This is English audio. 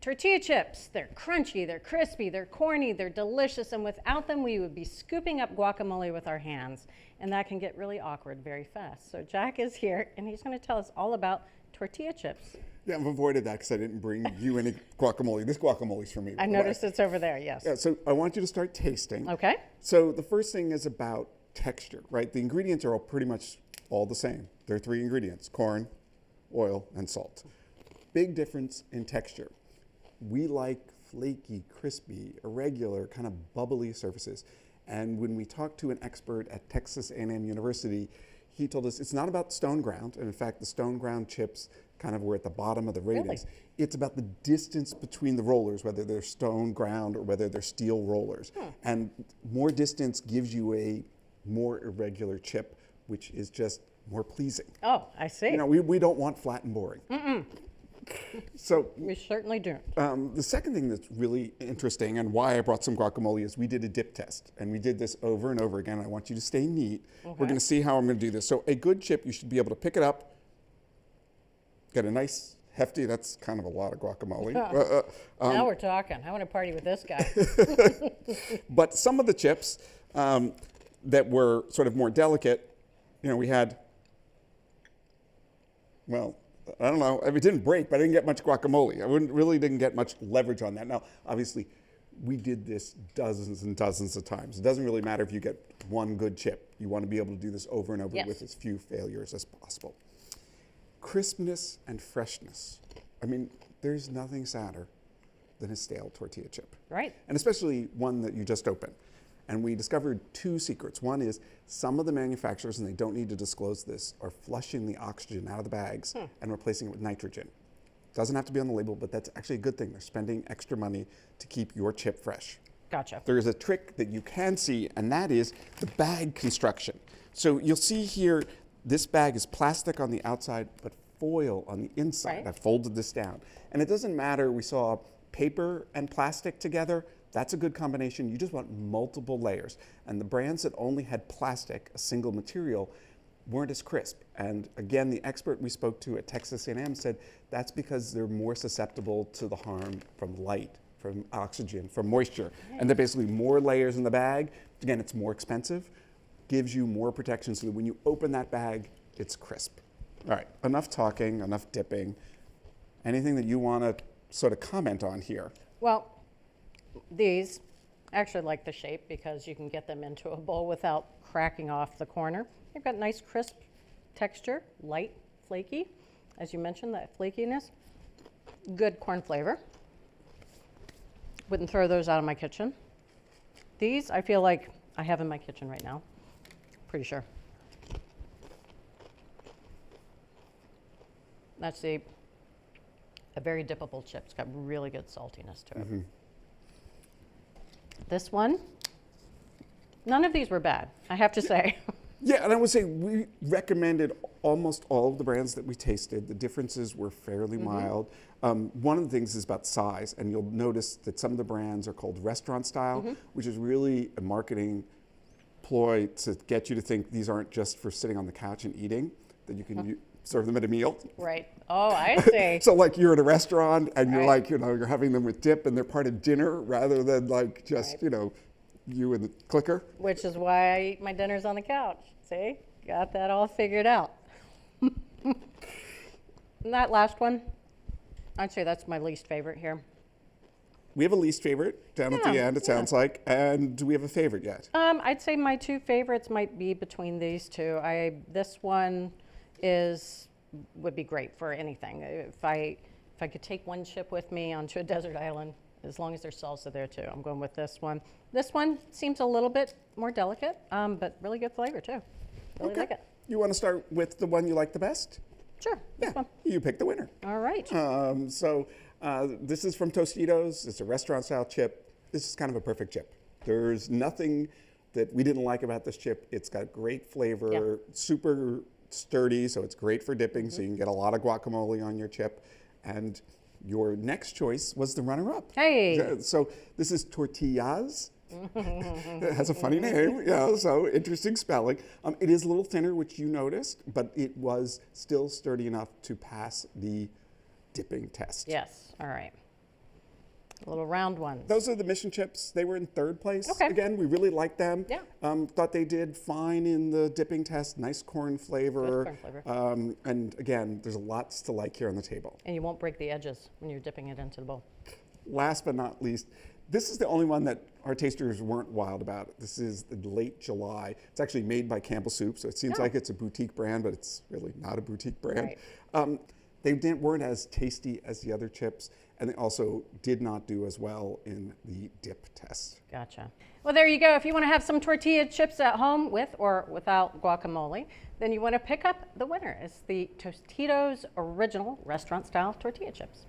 tortilla chips. They're crunchy, they're crispy, they're corny, they're delicious, and without them, we would be scooping up guacamole with our hands, and that can get really awkward very fast. So Jack is here, and he's going to tell us all about tortilla chips. Yeah, I've avoided that because I didn't bring you any guacamole. This guacamole's for me. I noticed it's over there, yes. Yeah, so I want you to start tasting. Okay. So the first thing is about texture, right? The ingredients are all pretty much all the same. There are 3 ingredients: corn, oil, and salt. Big difference in texture. We like flaky, crispy, irregular, kind of bubbly surfaces. And when we talked to an expert at Texas A&M University, he told us it's not about stone ground. And in fact, the stone ground chips kind of were at the bottom of the ratings. Really? It's about the distance between the rollers, whether they're stone ground or whether they're steel rollers. And more distance gives you a more irregular chip, which is just more pleasing. Oh, I see. You know, we don't want flat and boring. So We certainly do. the second thing that's really interesting and why I brought some guacamole is we did a dip test. And we did this over and over again. I want you to stay neat. Okay. We're going to see how I'm going to do this. So a good chip, you should be able to pick it up, get a nice hefty, that's kind of a lot of guacamole. Now we're talking. I want to party with this guy. But some of the chips that were sort of more delicate, you know, we had, well, I don't know, it didn't break, but I didn't get much guacamole. I really didn't get much leverage on that. Now, obviously, we did this dozens and dozens of times. It doesn't really matter if you get one good chip. You want to be able to do this over and over Yes. with as few failures as possible. Crispness and freshness. I mean, there's nothing sadder than a stale tortilla chip. Right. And especially one that you just opened. And we discovered 2 secrets. One is some of the manufacturers, and they don't need to disclose this, are flushing the oxygen out of the bags and replacing it with nitrogen. Doesn't have to be on the label, but that's actually a good thing. They're spending extra money to keep your chip fresh. Gotcha. There is a trick that you can see, and that is the bag construction. So you'll see here, this bag is plastic on the outside, but foil on the inside. Right. I folded this down. And it doesn't matter, we saw paper and plastic together. That's a good combination. You just want multiple layers. And the brands that only had plastic, a single material, weren't as crisp. And again, the expert we spoke to at Texas A&M said that's because they're more susceptible to the harm from light, from oxygen, from moisture. And they're basically more layers in the bag. Again, it's more expensive, gives you more protection so that when you open that bag, it's crisp. All right, enough talking, enough dipping. Anything that you want to sort of comment on here? Well, these, I actually like the shape because you can get them into a bowl without cracking off the corner. They've got nice crisp texture, light, flaky. As you mentioned, that flakiness. Good corn flavor. Wouldn't throw those out of my kitchen. These, I feel like I have in my kitchen right now. Pretty sure. That's a very dippable chip. It's got really good saltiness to it. This one, none of these were bad, I have to say. Yeah, and I would say we recommended almost all of the brands that we tasted. The differences were fairly mild. One of the things is about size, and you'll notice that some of the brands are called restaurant style, which is really a marketing ploy to get you to think these aren't just for sitting on the couch and eating, that you can serve them at a meal. Right. Oh, I see. So like you're at a restaurant and you're Right. like, you know, you're having them with dip and they're part of dinner rather than like just, Right. you know, you and the clicker. Which is why I eat my dinners on the couch. See? Got that all figured out. And that last one, I'd say that's my least favorite here. We have a least favorite down at the Yeah, end, it sounds like. And do we have a favorite yet? I'd say my 2 favorites might be between these 2. This one would be great for anything. If I could take one chip with me onto a desert island, as long as there's salsa there too, I'm going with this one. This one seems a little bit more delicate, but really good flavor too. Really like it. You want to start with the one you like the best? Sure, this one. You pick the winner. All right. This is from Tostitos. It's a restaurant style chip. This is kind of a perfect chip. There's nothing that we didn't like about this chip. It's got great flavor, super sturdy, so it's great for dipping, so you can get a lot of guacamole on your chip. And your next choice was the runner-up. Hey. So this is Tortillas. It has a funny name, yeah, so interesting spelling. It is a little thinner, which you noticed, but it was still sturdy enough to pass the dipping test. Yes, all right. Little round ones. Those are the Mission Chips. They were in third place. Okay. Again, we really liked them. Yeah. Thought they did fine in the dipping test. Nice corn flavor. Good corn flavor. And again, there's lots to like here on the table. And you won't break the edges when you're dipping it into the bowl. Last but not least, this is the only one that our tasters weren't wild about. This is the Late July. It's actually made by Campbell Soup, so it seems like it's a boutique brand, but it's really not a boutique brand. Right. They weren't as tasty as the other chips, and they also did not do as well in the dip test. Gotcha. Well, there you go. If you want to have some tortilla chips at home with or without guacamole, then you want to pick up the winner. It's the Tostitos Original Restaurant Style Tortilla Chips.